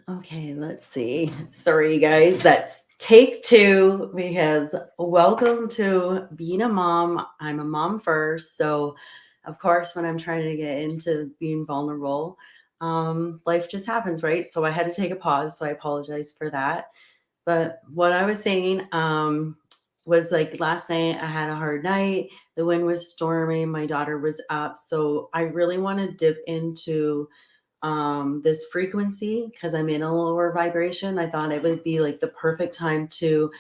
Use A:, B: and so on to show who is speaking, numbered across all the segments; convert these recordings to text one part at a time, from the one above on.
A: Okay, let's see. Sorry, you guys. That's take two because welcome to being a mom. I'm a mom first. So, of course, when I'm trying to get into being vulnerable, life just happens, right? So, I had to take a pause. So, I apologize for that. But what I was saying was like last night, I had a hard night. The wind was stormy. My daughter was up. So, I really want to dip into this frequency because I'm in a lower vibration. I thought it would be like the perfect time to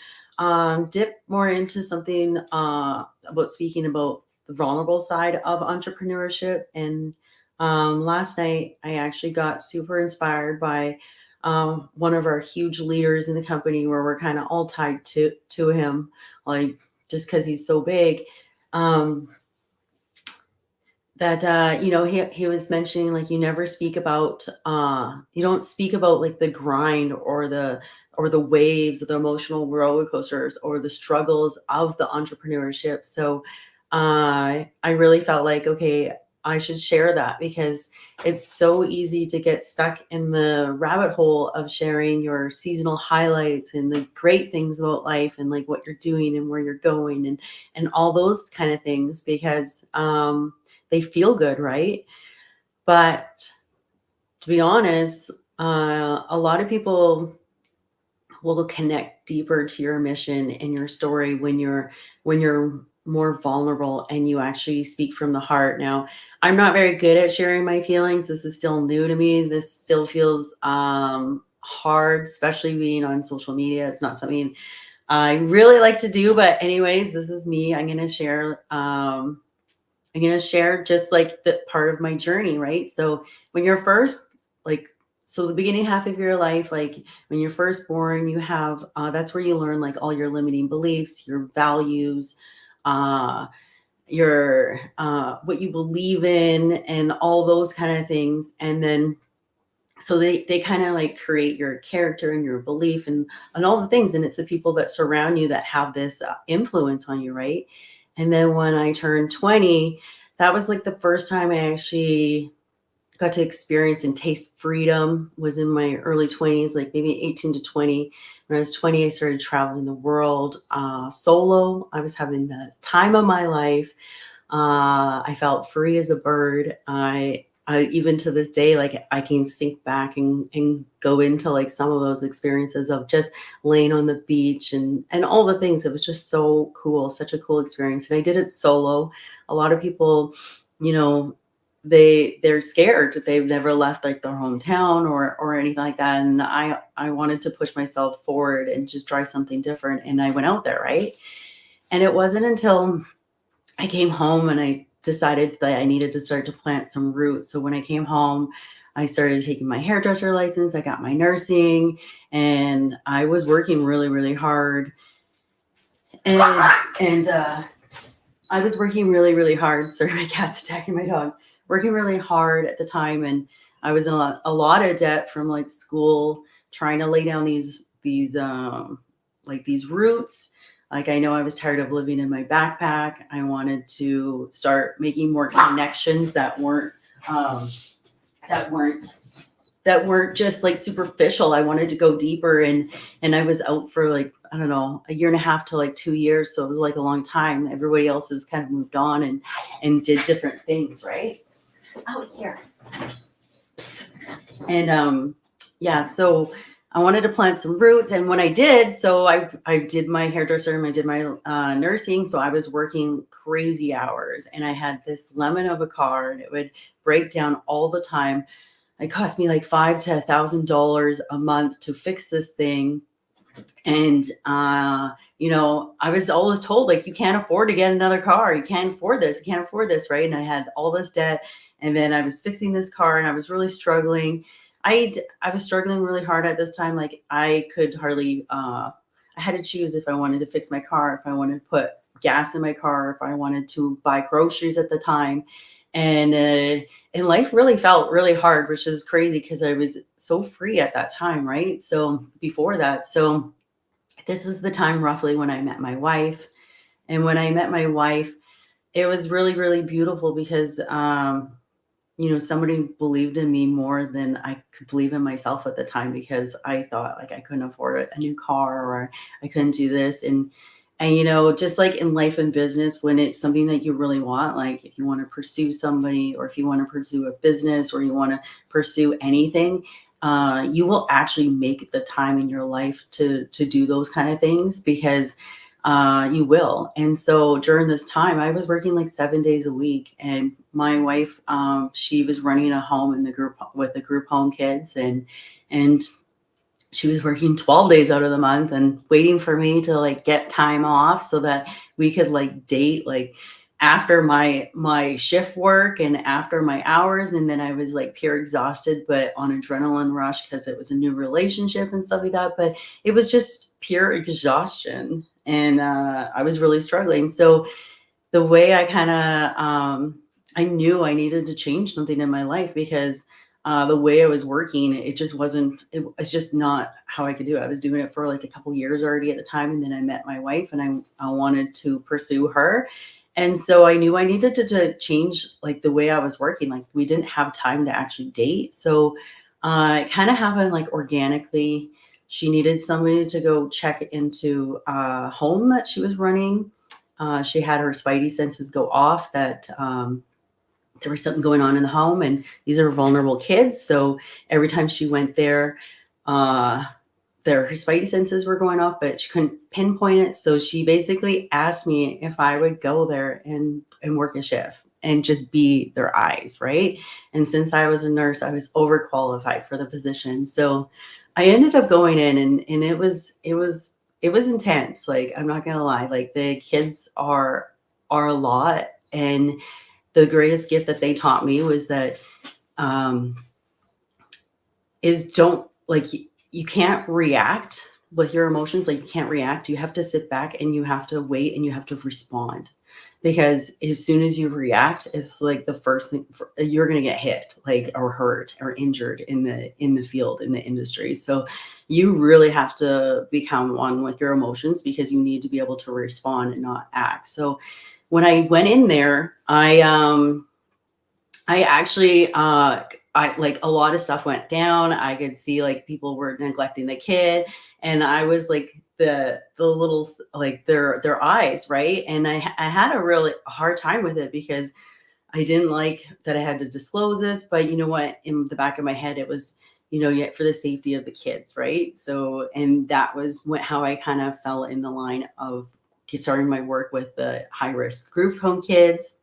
A: dip more into something about speaking about the vulnerable side of entrepreneurship. And last night, I actually got super inspired by one of our huge leaders in the company, where we're kind of all tied to him, like just because he's so big. Um, that he was mentioning, like, you never speak about you don't speak about like the grind or the waves, or the emotional roller coasters, or the struggles of the entrepreneurship. So I really felt like, okay, I should share that, because it's so easy to get stuck in the rabbit hole of sharing your seasonal highlights and the great things about life, and like what you're doing and where you're going, and all those kind of things, because they feel good, right? But to be honest, a lot of people will connect deeper to your mission and your story when you're more vulnerable and you actually speak from the heart. Now, I'm not very good at sharing my feelings. This is still new to me. This still feels hard, especially being on social media. It's not something I really like to do, but anyways, this is me. I'm going to share just like the part of my journey, right? So when you're first, like, so the beginning half of your life, like when you're first born, you have, that's where you learn like all your limiting beliefs, your values, uh, what you believe in, and all those kind of things. And then, so they kind of like create your character and your belief, and all the things. And it's the people that surround you that have this influence on you, right? And then when I turned 20, that was like the first time I actually got to experience and taste freedom. Was in my early 20s, like maybe 18 to 20. When I was 20, I started traveling the world solo. I was having the time of my life. I felt free as a bird. I even to this day, like I can sink back and go into like some of those experiences of just laying on the beach and all the things. It was just so cool, such a cool experience. And I did it solo. A lot of people, you know, they're scared. They've never left like their hometown or anything like that. And I wanted to push myself forward and just try something different. And I went out there, right? And it wasn't until I came home and I decided that I needed to start to plant some roots. So when I came home, I started taking my hairdresser license, I got my nursing, and I was working really, really hard. And I was working really, really hard. Sorry, my cat's attacking my dog. Working really hard at the time, and I was in a lot of debt from like school, trying to lay down these roots. Like, I know I was tired of living in my backpack. I wanted to start making more connections um, that weren't that weren't just like superficial. I wanted to go deeper, and I was out for like, I don't know, a year and a half to like 2 years. So it was like a long time. Everybody else has kind of moved on and did different things, right? Out here. And yeah, so I wanted to plant some roots. And when I did, so I did my hairdresser and I did my nursing. So I was working crazy hours, and I had this lemon of a car, and it would break down all the time. It cost me like $5,000 to $1,000 a month to fix this thing. And I was always told, like, you can't afford to get another car. You can't afford this. You can't afford this, right? And I had all this debt, and then I was fixing this car, and I was really struggling. I was struggling really hard at this time. Like, I could hardly. I had to choose if I wanted to fix my car, if I wanted to put gas in my car, if I wanted to buy groceries at the time, and life really felt really hard, which is crazy because I was so free at that time, right? So before that, so this is the time roughly when I met my wife. And when I met my wife, it was really, really beautiful because, somebody believed in me more than I could believe in myself at the time, because I thought like I couldn't afford a new car, or I couldn't do this. And just like in life and business, when it's something that you really want, like if you want to pursue somebody, or if you want to pursue a business, or you want to pursue anything, you will actually make the time in your life to do those kind of things, because you will. And so during this time, I was working like 7 days a week, and my wife, she was running a home in the group with the group home kids, and she was working 12 days out of the month and waiting for me to like get time off so that we could like date, like after my shift work and after my hours. And then I was like pure exhausted, but on adrenaline rush, because it was a new relationship and stuff like that. But it was just pure exhaustion, and I was really struggling. So the way I kind of I knew I needed to change something in my life, because the way I was working, it just wasn't. It's just not how I could do it. I was doing it for like a couple years already at the time, and then I met my wife, and I wanted to pursue her, and so I knew I needed to change like the way I was working. Like we didn't have time to actually date, so it kind of happened like organically. She needed somebody to go check into a home that she was running. She had her spidey senses go off that there was something going on in the home, and these are vulnerable kids. So every time she went there, uh, her spidey senses were going off, but she couldn't pinpoint it. So she basically asked me if I would go there and work a shift and just be their eyes, right? And since I was a nurse, I was overqualified for the position. So I ended up going in, and it was intense. Like I'm not gonna lie, like the kids are a lot. And the greatest gift that they taught me was that um is don't like you can't react with your emotions. Like you can't react. You have to sit back and you have to wait and you have to respond, because as soon as you react, it's like the first thing you're going to get hit, like, or hurt or injured in the field, in the industry. So you really have to become one with your emotions, because you need to be able to respond and not act. So when I went in there, I actually, I like a lot of stuff went down. I could see like people were neglecting the kid, and I was like the little like their eyes, right? And I had a really hard time with it, because I didn't like that I had to disclose this. But you know what? In the back of my head, it was, yet for the safety of the kids, right? So, and that was how I kind of fell in the line of starting my work with the high risk group home kids.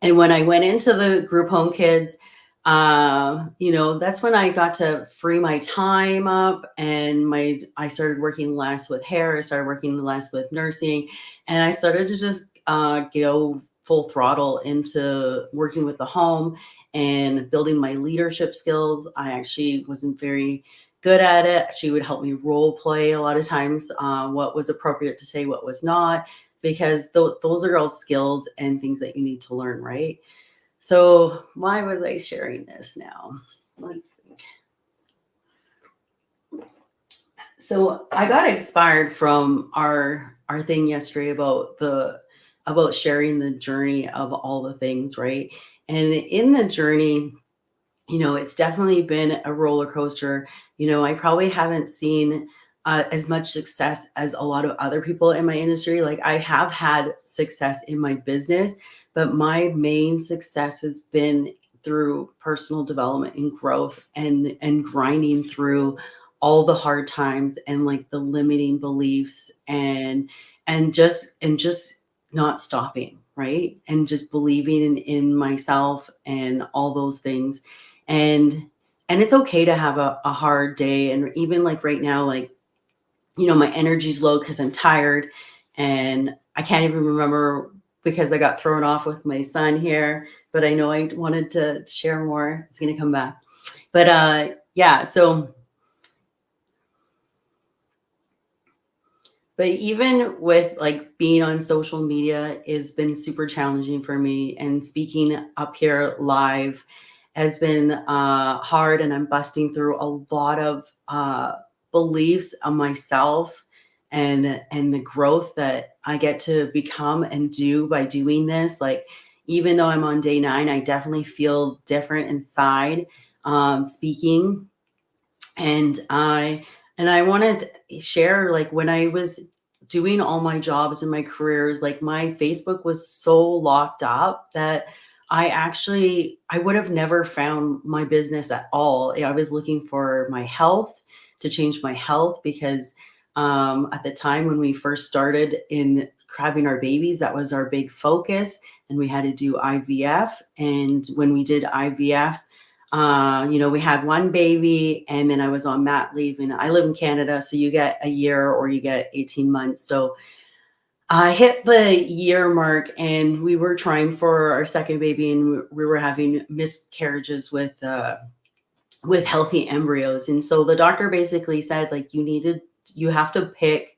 A: And when I went into the group home kids, that's when I got to free my time up, and I started working less with hair. I started working less with nursing, and I started to just go full throttle into working with the home and building my leadership skills. I actually wasn't very good at it. She would help me role play a lot of times, what was appropriate to say, what was not, because those are all skills and things that you need to learn, right? So why was I sharing this now? Let's think. So I got inspired from our thing yesterday about sharing the journey of all the things, right? And in the journey, it's definitely been a roller coaster. I probably haven't seen as much success as a lot of other people in my industry. Like I have had success in my business, but my main success has been through personal development and growth, and grinding through all the hard times and like the limiting beliefs, and just not stopping, right? And just believing in myself and all those things. And it's okay to have a hard day. And even like right now, like, my energy's low because I'm tired, and I can't even remember, because I got thrown off with my son here. But I know I wanted to share more. It's going to come back. But yeah, so but even with like being on social media has been super challenging for me, and speaking up here live has been hard, and I'm busting through a lot of beliefs on myself, and the growth that I get to become and do by doing this. Like, even though I'm on day 9, I definitely feel different inside, speaking. And I wanted to share, like, when I was doing all my jobs and my careers, like, my Facebook was so locked up that I would have never found my business at all. I was looking for my health, to change my health, because at the time when we first started in having our babies, that was our big focus, and we had to do IVF. And when we did IVF, we had one baby, and then I was on mat leave, and I live in Canada, so you get a year or you get 18 months. So I hit the year mark, and we were trying for our second baby, and we were having miscarriages with healthy embryos. And so the doctor basically said, like, you have to pick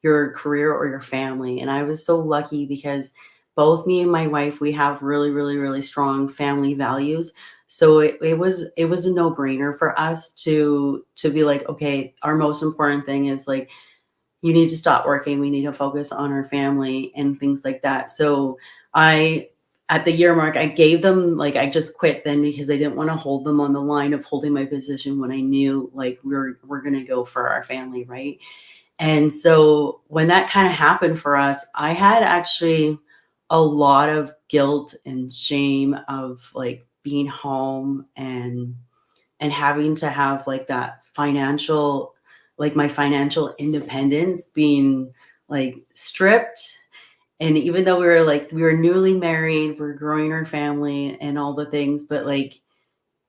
A: your career or your family. And I was so lucky because both me and my wife, we have really, really, really strong family values. So it was a no-brainer for us to be like, okay, our most important thing is, like, you need to stop working. We need to focus on our family and things like that. So I, at the year mark, I gave them, like, I just quit then, because I didn't want to hold them on the line of holding my position when I knew, like, we're going to go for our family. Right. And so when that kind of happened for us, I had actually a lot of guilt and shame of, like, being home and having to have, like, that financial, like, my financial independence being, like, stripped. And even though we were newly married, we're growing our family and all the things, but, like,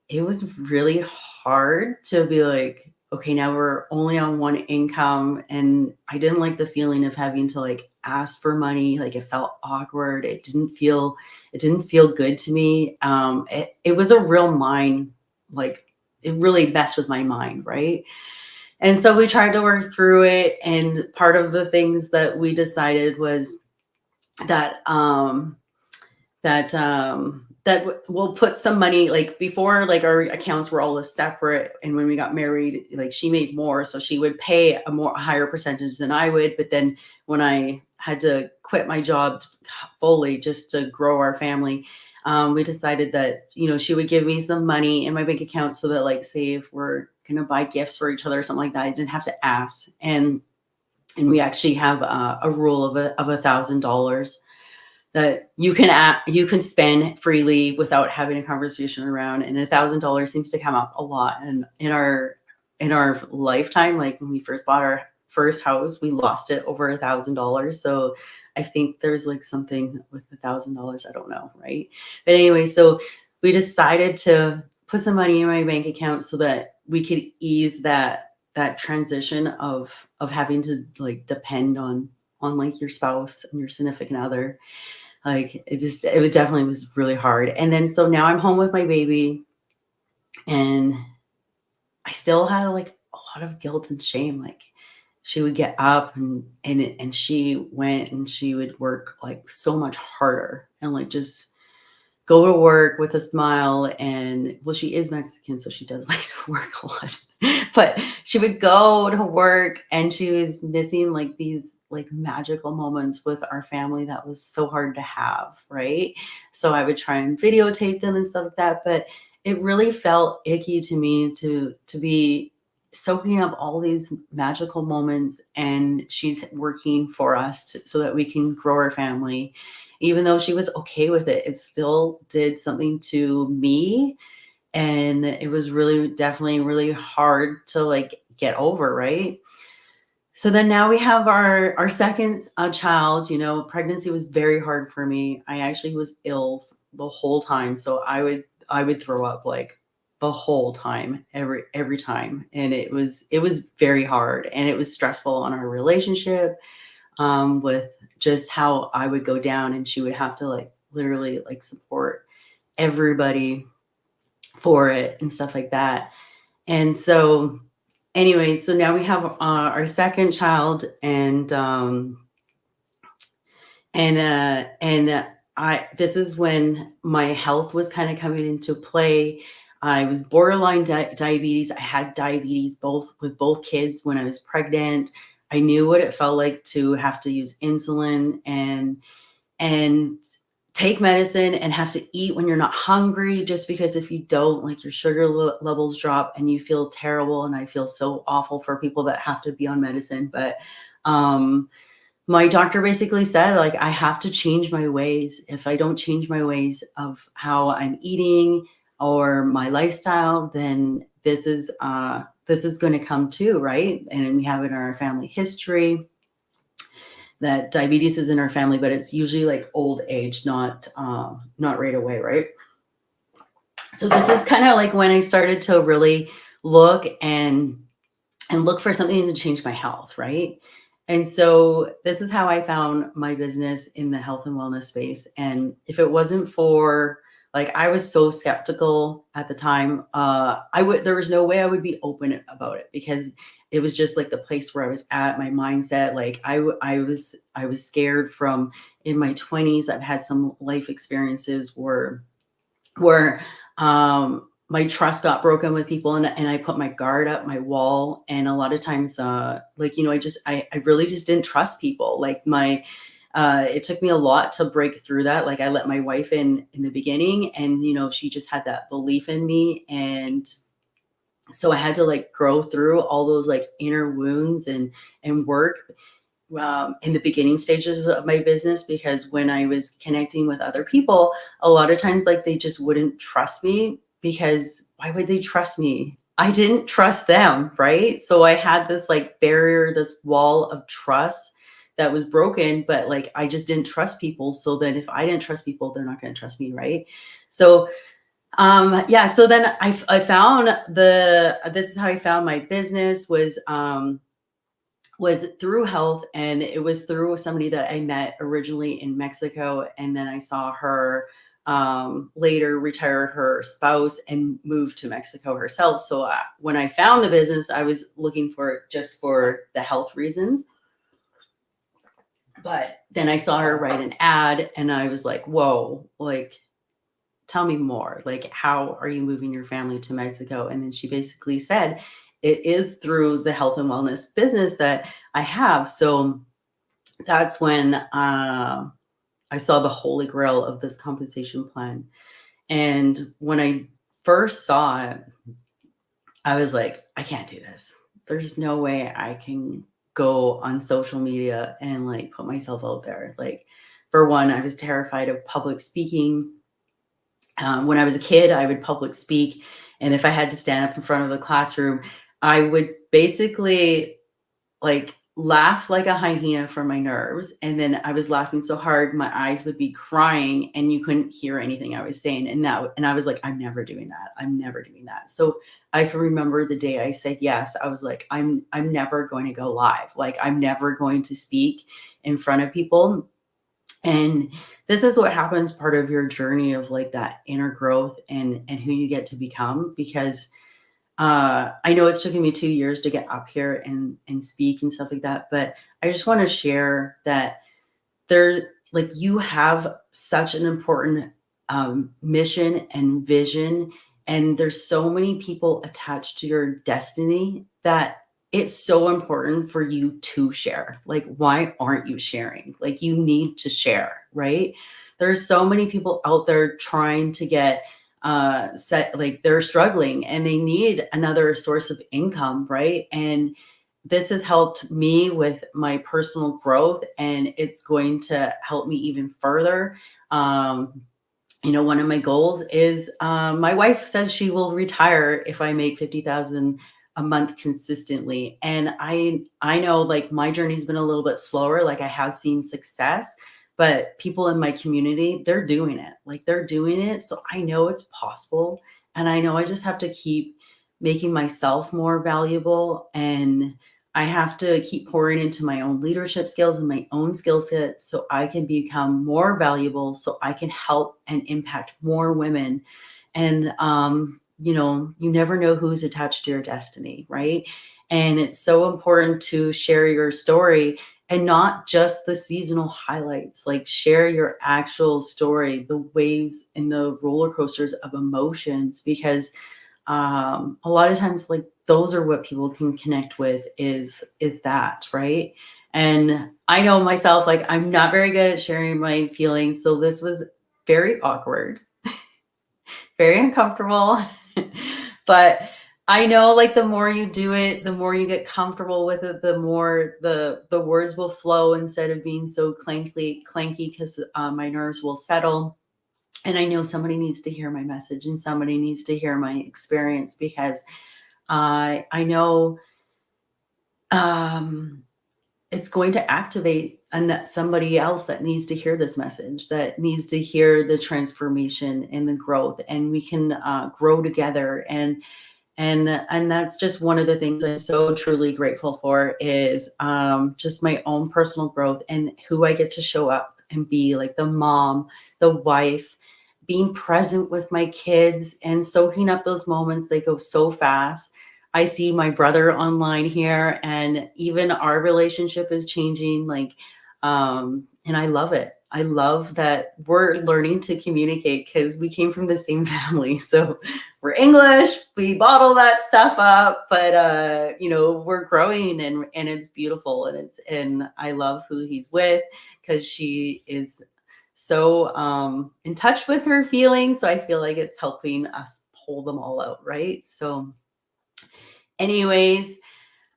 A: it was really hard to be like, okay, now we're only on one income. And I didn't like the feeling of having to, like, ask for money. Like, it felt awkward. It didn't feel good to me. It was a real mind, like, it really messed with my mind. Right. And so we tried to work through it. And part of the things that we decided was that, we'll put some money, like, before, like, our accounts were all separate, and when we got married, like, she made more, so she would pay a higher percentage than I would. But then when I had to quit my job fully just to grow our family, we decided that, she would give me some money in my bank account, so that, like, say if we're gonna buy gifts for each other or something like that, I didn't have to ask. And we actually have a rule of $1,000 that you can spend freely without having a conversation around. And $1,000 seems to come up a lot. And in our lifetime, like, when we first bought our first house, we lost it over $1,000. So I think there's, like, something with $1,000. I don't know, right? But anyway, so we decided to put some money in my bank account so that we could ease that transition of having to, like, depend on, like, your spouse and your significant other. Like, it definitely was really hard. And then so now I'm home with my baby, and I still had, like, a lot of guilt and shame. Like, she would get up, and she went and she would work, like, so much harder, and, like, just go to work with a smile. And, well, she is Mexican, so she does like to work a lot. But she would go to work, and she was missing, like, these, like, magical moments with our family that was so hard to have, right? So I would try and videotape them and stuff like that, but it really felt icky to me to be soaking up all these magical moments, and she's working for us so that we can grow our family. Even though she was okay with it, it still did something to me, and it was really, definitely really hard to, like, get over. Right. So then now we have our second child. Pregnancy was very hard for me. I actually was ill the whole time, so I would throw up, like, the whole time, every time. And it was very hard, and it was stressful on our relationship, with just how I would go down, and she would have to, like, literally, like, support everybody for it and stuff like that. And so anyway, so now we have our second child. And I this is when my health was kind of coming into play. I was borderline diabetes. I had diabetes both with both kids when I was pregnant. I knew what it felt like to have to use insulin, and take medicine and have to eat when you're not hungry, just because if you don't, like, your sugar levels drop and you feel terrible. And I feel so awful for people that have to be on medicine. But um, my doctor basically said, like, I have to change my ways. If I don't change my ways of how I'm eating or my lifestyle, then this is going to come too, right? And we have it in our family history that diabetes is in our family, but it's usually like old age, not right away, right? So this is kind of like when I started to really look and look for something to change my health, right? And so this is how I found my business in the health and wellness space. And if it wasn't for, like, I was so skeptical at the time, there was no way I would be open about it, because it was just like the place where I was at, my mindset. Like, I was scared from, in my 20s, I've had some life experiences where my trust got broken with people, and I put my guard up, my wall. And a lot of times, like, I really just didn't trust people. Like, it took me a lot to break through that. Like, I let my wife in the beginning, and she just had that belief in me. And so I had to, like, grow through all those, like, inner wounds and work in the beginning stages of my business, because when I was connecting with other people, a lot of times, like, they just wouldn't trust me, because why would they trust me? I didn't trust them, right? So I had this, like, barrier, this wall of trust that was broken, but, like, I just didn't trust people. So then if I didn't trust people, they're not going to trust me, right? So yeah, so then I found this is how I found my business was through health. And it was through somebody that I met originally in Mexico. And then I saw her later retire her spouse and move to Mexico herself. So when I found the business, I was looking for it just for the health reasons. But then I saw her write an ad, and I was like, whoa, like, tell me more. Like, how are you moving your family to Mexico? And then she basically said, it is through the health and wellness business that I have. So that's when I saw the holy grail of this compensation plan. And when I first saw it, I was like, I can't do this. There's no way I can go on social media and, like, put myself out there. Like, for one, I was terrified of public speaking. When I was a kid, I would public speak. And if I had to stand up in front of the classroom, I would basically, like, laugh like a hyena for my nerves. And then I was laughing so hard, my eyes would be crying and you couldn't hear anything I was saying. And I was like, I'm never doing that. I'm never doing that. So I can remember the day I said yes. I was like, I'm never going to go live. Like, I'm never going to speak in front of people. And this is what happens, part of your journey of, like, that inner growth and who you get to become. Because I know it's taken me 2 years to get up here and speak and stuff like that, but I just want to share that like, you have such an important mission and vision, and there's so many people attached to your destiny that it's so important for you to share. Like, why aren't you sharing? Like, you need to share, right? There's so many people out there trying to get set, like, they're struggling and they need another source of income, right? And this has helped me with my personal growth, and it's going to help me even further. um One of my goals is, my wife says she will retire if I make 50,000 a month consistently. And I know, like, my journey's been a little bit slower. Like, I have seen success, but people in my community, they're doing it. Like, they're doing it. So I know it's possible. And I know I just have to keep making myself more valuable, and I have to keep pouring into my own leadership skills and my own skill set so I can become more valuable, so I can help and impact more women. And, you never know who's attached to your destiny, right? And it's so important to share your story, and not just the seasonal highlights. Like, share your actual story, the waves and the roller coasters of emotions, because a lot of times, like, those are what people can connect with, is that, right? And I know myself, like, I'm not very good at sharing my feelings. So this was very awkward, very uncomfortable. But I know like the more you do it, the more you get comfortable with it, the more the words will flow instead of being so clanky because my nerves will settle. And I know somebody needs to hear my message and somebody needs to hear my experience because I know um, it's going to activate somebody else that needs to hear this message, that needs to hear the transformation and the growth, and we can grow together. And that's just one of the things I'm so truly grateful for is just my own personal growth and who I get to show up and be, like the mom, the wife, being present with my kids and soaking up those moments. They go so fast. I see my brother online here, and even our relationship is changing. Like, and I love it. I love that we're learning to communicate because we came from the same family. So we're English, we bottle that stuff up, but we're growing, and it's beautiful, and I love who he's with because she is so in touch with her feelings. So I feel like it's helping us pull them all out, right? So anyways,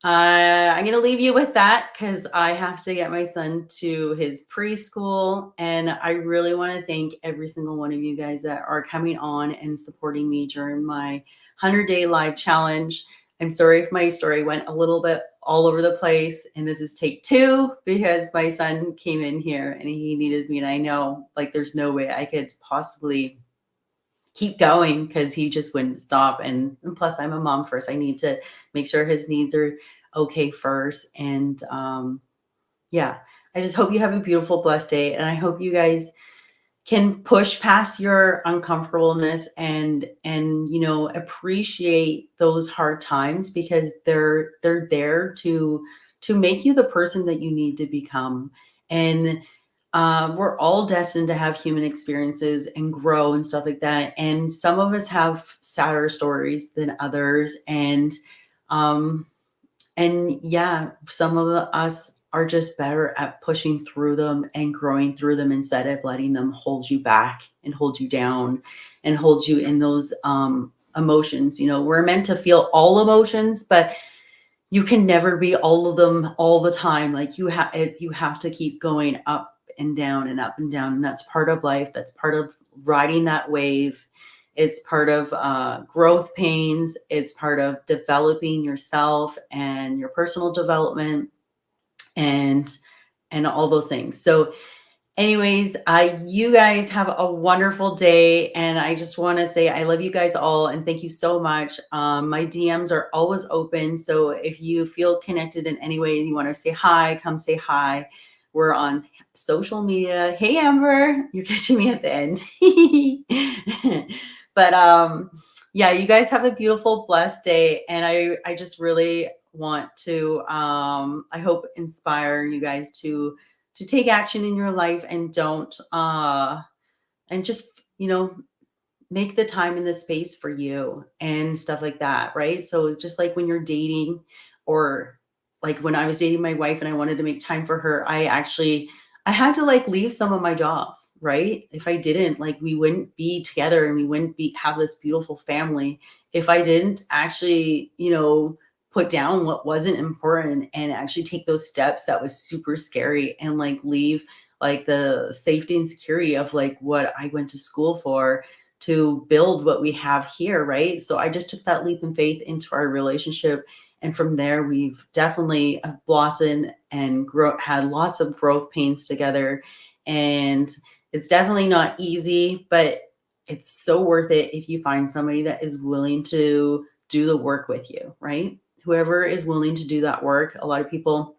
A: I'm going to leave you with that because I have to get my son to his preschool. And I really want to thank every single one of you guys that are coming on and supporting me during my 100-day live challenge. I'm sorry if my story went a little bit all over the place. And this is take 2 because my son came in here and he needed me. And I know like there's no way I could possibly keep going because he just wouldn't stop. And plus, I'm a mom first. I need to make sure his needs are okay first. And yeah, I just hope you have a beautiful, blessed day. And I hope you guys can push past your uncomfortableness and appreciate those hard times because they're there to make you the person that you need to become. And we're all destined to have human experiences and grow and stuff like that. And some of us have sadder stories than others. Um, and yeah, some of us are just better at pushing through them and growing through them instead of letting them hold you back and hold you down and hold you in those emotions. We're meant to feel all emotions, but you can never be all of them all the time. Like you have to keep going up and down and up and down. And that's part of life. That's part of riding that wave. It's part of growth pains. It's part of developing yourself and your personal development and all those things. So anyways, you guys have a wonderful day. And I just want to say I love you guys all and thank you so much. My DMs are always open. So if you feel connected in any way, you want to say hi, come say hi. We're on social media. Hey, Amber, you're catching me at the end. But yeah, you guys have a beautiful, blessed day. And I just really want to, I hope inspire you guys to take action in your life and don't and just make the time and the space for you and stuff like that, right? So it's just like when you're dating, or like when I was dating my wife and I wanted to make time for her, I had to like leave some of my jobs, right? If I didn't, like we wouldn't be together and we wouldn't have this beautiful family if I didn't actually put down what wasn't important and actually take those steps that was super scary and like leave like the safety and security of like what I went to school for to build what we have here, right? So I just took that leap in faith into our relationship, and from there we've definitely blossomed and had lots of growth pains together. And it's definitely not easy, but it's so worth it if you find somebody that is willing to do the work with you, right? Whoever is willing to do that work. A lot of people,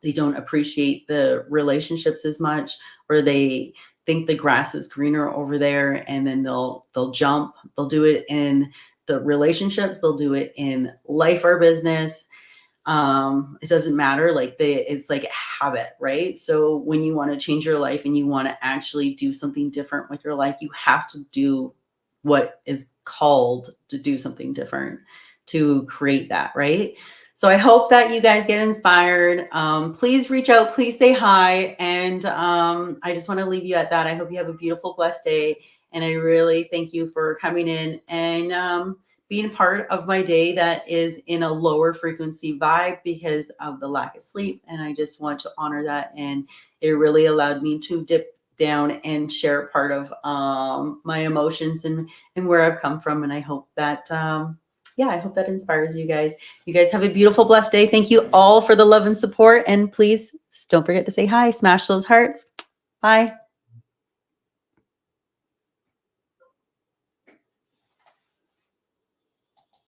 A: they don't appreciate the relationships as much, or they think the grass is greener over there, and then they'll jump. They'll do it in the relationships, they'll do it in life or business. It doesn't matter. Like it's like a habit, right? So when you want to change your life and you want to actually do something different with your life, you have to do what is called to do something different to create that, right? So I hope that you guys get inspired. Please reach out, please say hi. And I just want to leave you at that. I hope you have a beautiful, blessed day. And I really thank you for coming in and being part of my day that is in a lower frequency vibe because of the lack of sleep. And I just want to honor that. And it really allowed me to dip down and share part of my emotions and where I've come from. And I hope that, yeah, I hope that inspires you guys. You guys have a beautiful, blessed day. Thank you all for the love and support. And please don't forget to say hi, smash those hearts. Bye.